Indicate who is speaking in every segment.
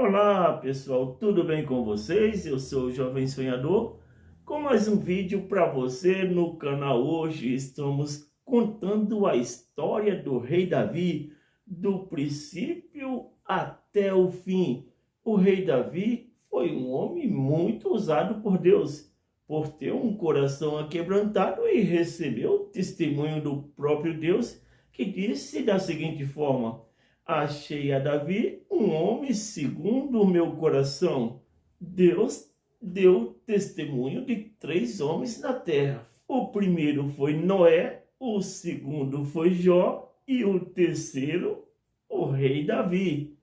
Speaker 1: Olá pessoal, tudo bem com vocês? Eu sou o Jovem Sonhador com mais um vídeo para você no canal. Hoje estamos contando a história do rei Davi, do princípio até o fim. O rei Davi foi um homem muito usado por Deus, por ter um coração aquebrantado, e recebeu o testemunho do próprio Deus, que disse da seguinte forma: achei a Davi um homem segundo o meu coração. Deus deu testemunho de 3 homens na terra. O primeiro foi Noé, o segundo foi Jó e o terceiro, o rei Davi.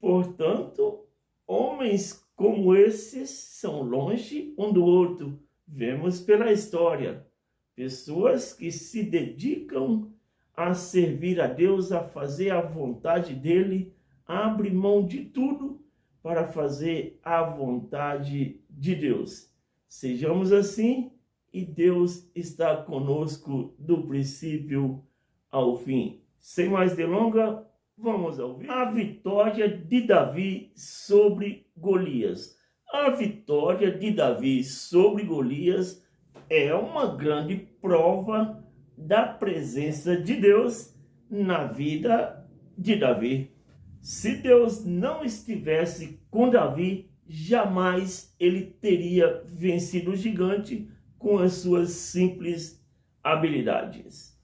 Speaker 1: Portanto, homens como esses são longe um do outro. Vemos pela história pessoas que se dedicam a servir a Deus, a fazer a vontade dele, abre mão de tudo para fazer a vontade de Deus. Sejamos assim, e Deus está conosco do princípio ao fim. Sem mais delongas, vamos ouvir a vitória de Davi sobre Golias. A vitória de Davi sobre Golias é uma grande prova da presença de Deus na vida de Davi. Se Deus não estivesse com Davi, jamais ele teria vencido o gigante com as suas simples habilidades.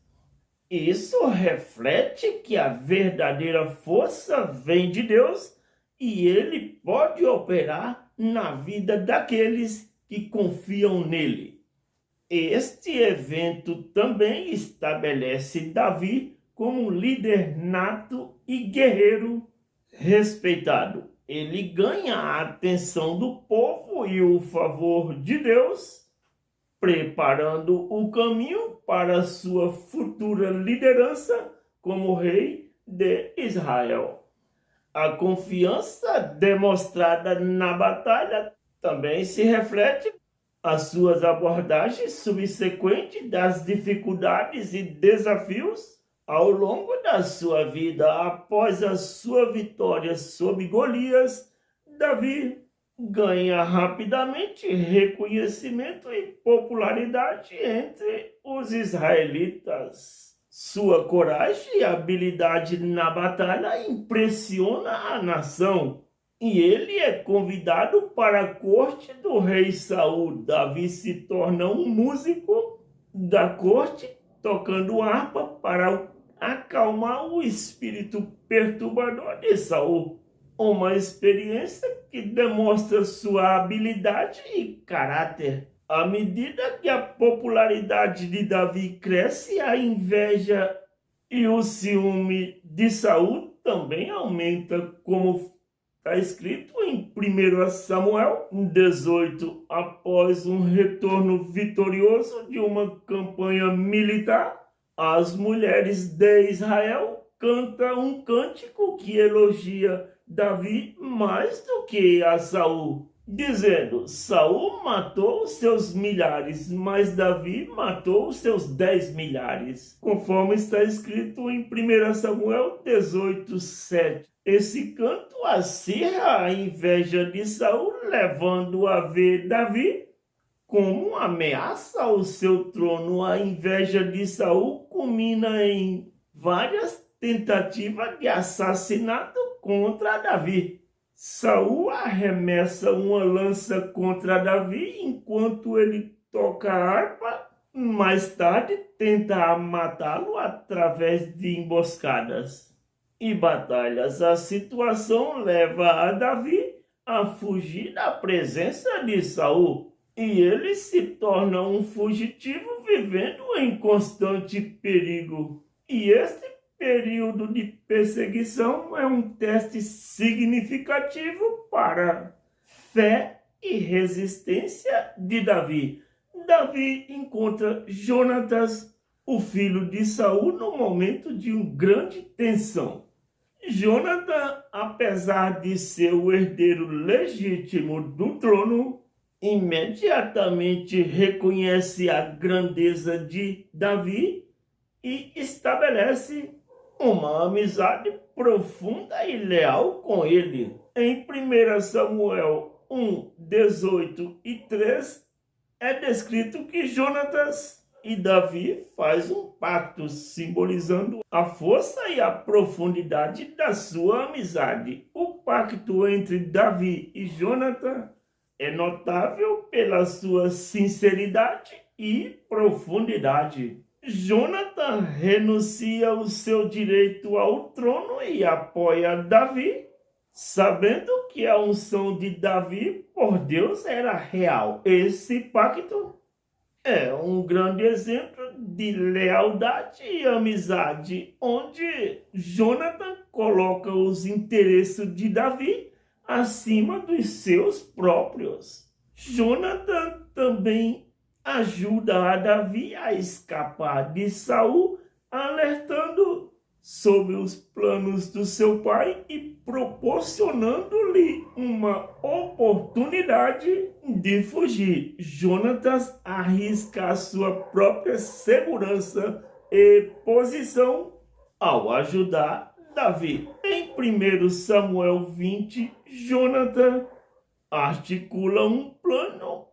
Speaker 1: Isso reflete que a verdadeira força vem de Deus e ele pode operar na vida daqueles que confiam nele. Este evento também estabelece Davi como um líder nato e guerreiro respeitado. Ele ganha a atenção do povo e o favor de Deus, preparando o caminho para sua futura liderança como rei de Israel. A confiança demonstrada na batalha também se reflete as suas abordagens subsequentes das dificuldades e desafios ao longo da sua vida. Após a sua vitória sobre Golias, Davi ganha rapidamente reconhecimento e popularidade entre os israelitas. Sua coragem e habilidade na batalha impressiona a nação. E ele é convidado para a corte do rei Saul. Davi se torna um músico da corte, tocando harpa para acalmar o espírito perturbador de Saul. Uma experiência que demonstra sua habilidade e caráter. À medida que a popularidade de Davi cresce, a inveja e o ciúme de Saul também aumenta, como está escrito em 1 Samuel 18, após um retorno vitorioso de uma campanha militar, as mulheres de Israel cantam um cântico que elogia Davi mais do que a Saul, dizendo: Saul matou os seus milhares, mas Davi matou os seus 10 milhares, conforme está escrito em 1 Samuel 18, 7. Esse canto acirra a inveja de Saul, levando a ver Davi como uma ameaça ao seu trono. A inveja de Saul culmina em várias tentativas de assassinato contra Davi. Saul arremessa uma lança contra Davi enquanto ele toca a harpa. Mais tarde tenta matá-lo através de emboscadas e batalhas. A situação leva a Davi a fugir da presença de Saul, e ele se torna um fugitivo vivendo em constante perigo. E este período de perseguição é um teste significativo para a fé e resistência de Davi. Davi encontra Jonatas, o filho de Saul, no momento de uma grande tensão. Jonatã, apesar de ser o herdeiro legítimo do trono, imediatamente reconhece a grandeza de Davi e estabelece uma amizade profunda e leal com ele. Em 1 Samuel 1, 18 e 3, é descrito que Jonatas e Davi faz um pacto, simbolizando a força e a profundidade da sua amizade. O pacto entre Davi e Jonatas é notável pela sua sinceridade e profundidade. Jonatas renuncia ao seu direito ao trono e apoia Davi, sabendo que a unção de Davi por Deus era real. Esse pacto é um grande exemplo de lealdade e amizade, onde Jonatas coloca os interesses de Davi acima dos seus próprios. Jonatas também ajuda a Davi a escapar de Saul, alertando sobre os planos do seu pai e proporcionando-lhe uma oportunidade de fugir. Jonatas arrisca a sua própria segurança e posição ao ajudar Davi. Em 1 Samuel 20, Jonatas articula um plano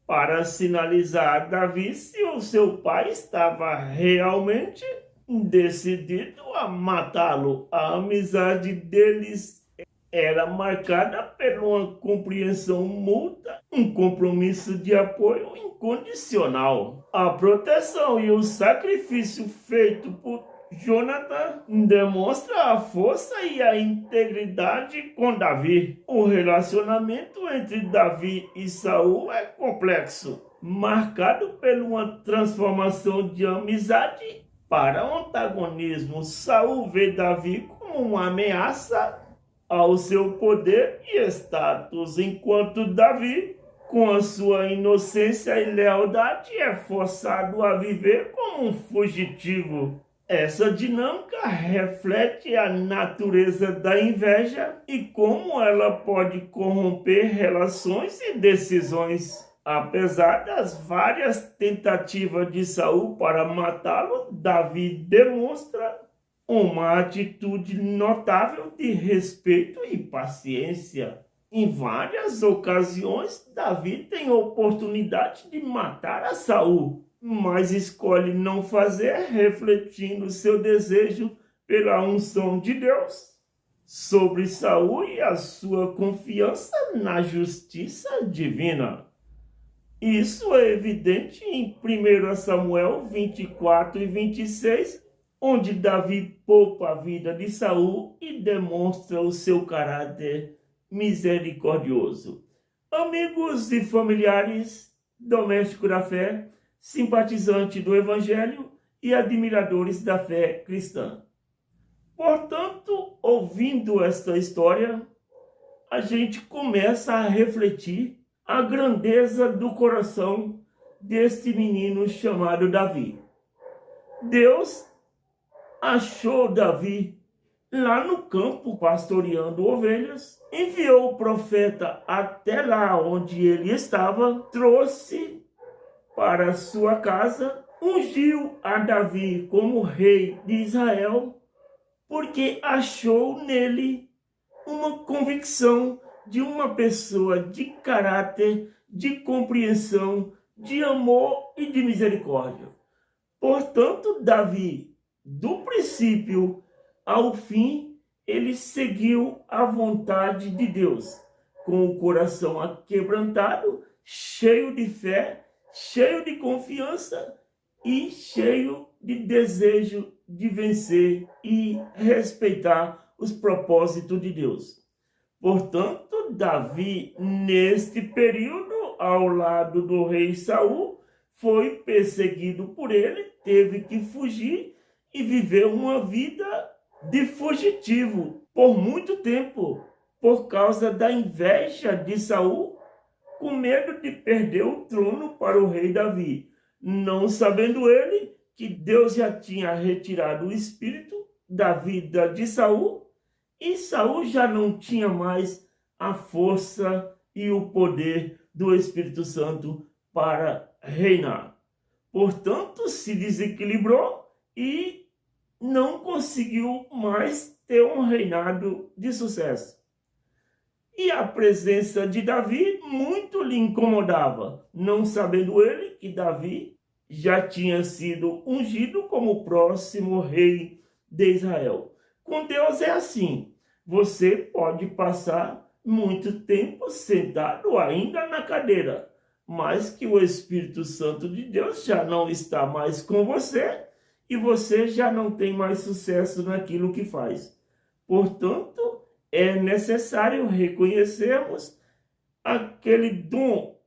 Speaker 1: para sinalizar a Davi se o seu pai estava realmente decidido a matá-lo. A amizade deles era marcada por uma compreensão mútua, um compromisso de apoio incondicional. A proteção e o sacrifício feito por Jonatas demonstra a força e a integridade com Davi. O relacionamento entre Davi e Saul é complexo, marcado por uma transformação de amizade para o antagonismo. Saul vê Davi como uma ameaça ao seu poder e status, enquanto Davi, com a sua inocência e lealdade, é forçado a viver como um fugitivo. Essa dinâmica reflete a natureza da inveja e como ela pode corromper relações e decisões. Apesar das várias tentativas de Saul para matá-lo, Davi demonstra uma atitude notável de respeito e paciência. Em várias ocasiões, Davi tem a oportunidade de matar a Saul, mas escolhe não fazer, refletindo seu desejo pela unção de Deus sobre Saul e a sua confiança na justiça divina. Isso é evidente em 1 Samuel 24 e 26, onde Davi poupa a vida de Saul e demonstra o seu caráter misericordioso. Amigos e familiares, domésticos da fé, simpatizantes do Evangelho e admiradores da fé cristã. Portanto, ouvindo esta história, a gente começa a refletir a grandeza do coração deste menino chamado Davi. Deus achou Davi lá no campo pastoreando ovelhas, enviou o profeta até lá onde ele estava, trouxe para sua casa, ungiu a Davi como rei de Israel, porque achou nele uma convicção de uma pessoa de caráter, de compreensão, de amor e de misericórdia. Portanto, Davi, do princípio ao fim, ele seguiu a vontade de Deus, com o coração aquebrantado, cheio de fé, cheio de confiança e cheio de desejo de vencer e respeitar os propósitos de Deus. Portanto, Davi, neste período, ao lado do rei Saul, foi perseguido por ele, teve que fugir e viver uma vida de fugitivo por muito tempo, por causa da inveja de Saul, com medo de perder o trono para o rei Davi, não sabendo ele que Deus já tinha retirado o espírito da vida de Saul, e Saul já não tinha mais a força e o poder do Espírito Santo para reinar. Portanto, se desequilibrou e não conseguiu mais ter um reinado de sucesso. E a presença de Davi muito lhe incomodava, não sabendo ele que Davi já tinha sido ungido como o próximo rei de Israel. Com Deus é assim, você pode passar muito tempo sentado ainda na cadeira, mas que o Espírito Santo de Deus já não está mais com você e você já não tem mais sucesso naquilo que faz. Portanto, é necessário reconhecermos aquele dom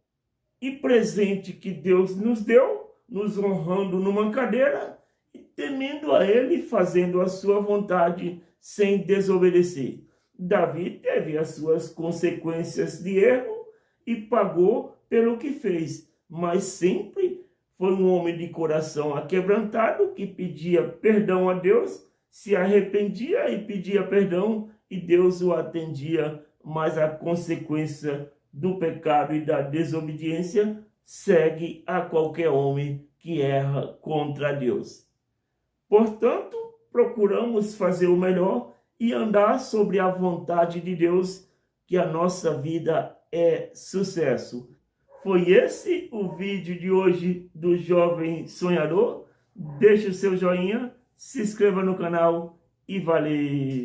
Speaker 1: e presente que Deus nos deu, nos honrando numa cadeira e temendo a Ele, fazendo a sua vontade sem desobedecer. Davi teve as suas consequências de erro e pagou pelo que fez, mas sempre foi um homem de coração aquebrantado que pedia perdão a Deus, se arrependia e pedia perdão e Deus o atendia, mas a consequência do pecado e da desobediência segue a qualquer homem que erra contra Deus. Portanto, procuramos fazer o melhor e andar sobre a vontade de Deus, que a nossa vida é sucesso. Foi esse o vídeo de hoje do Jovem Sonhador. Deixe o seu joinha, se inscreva no canal e valeu!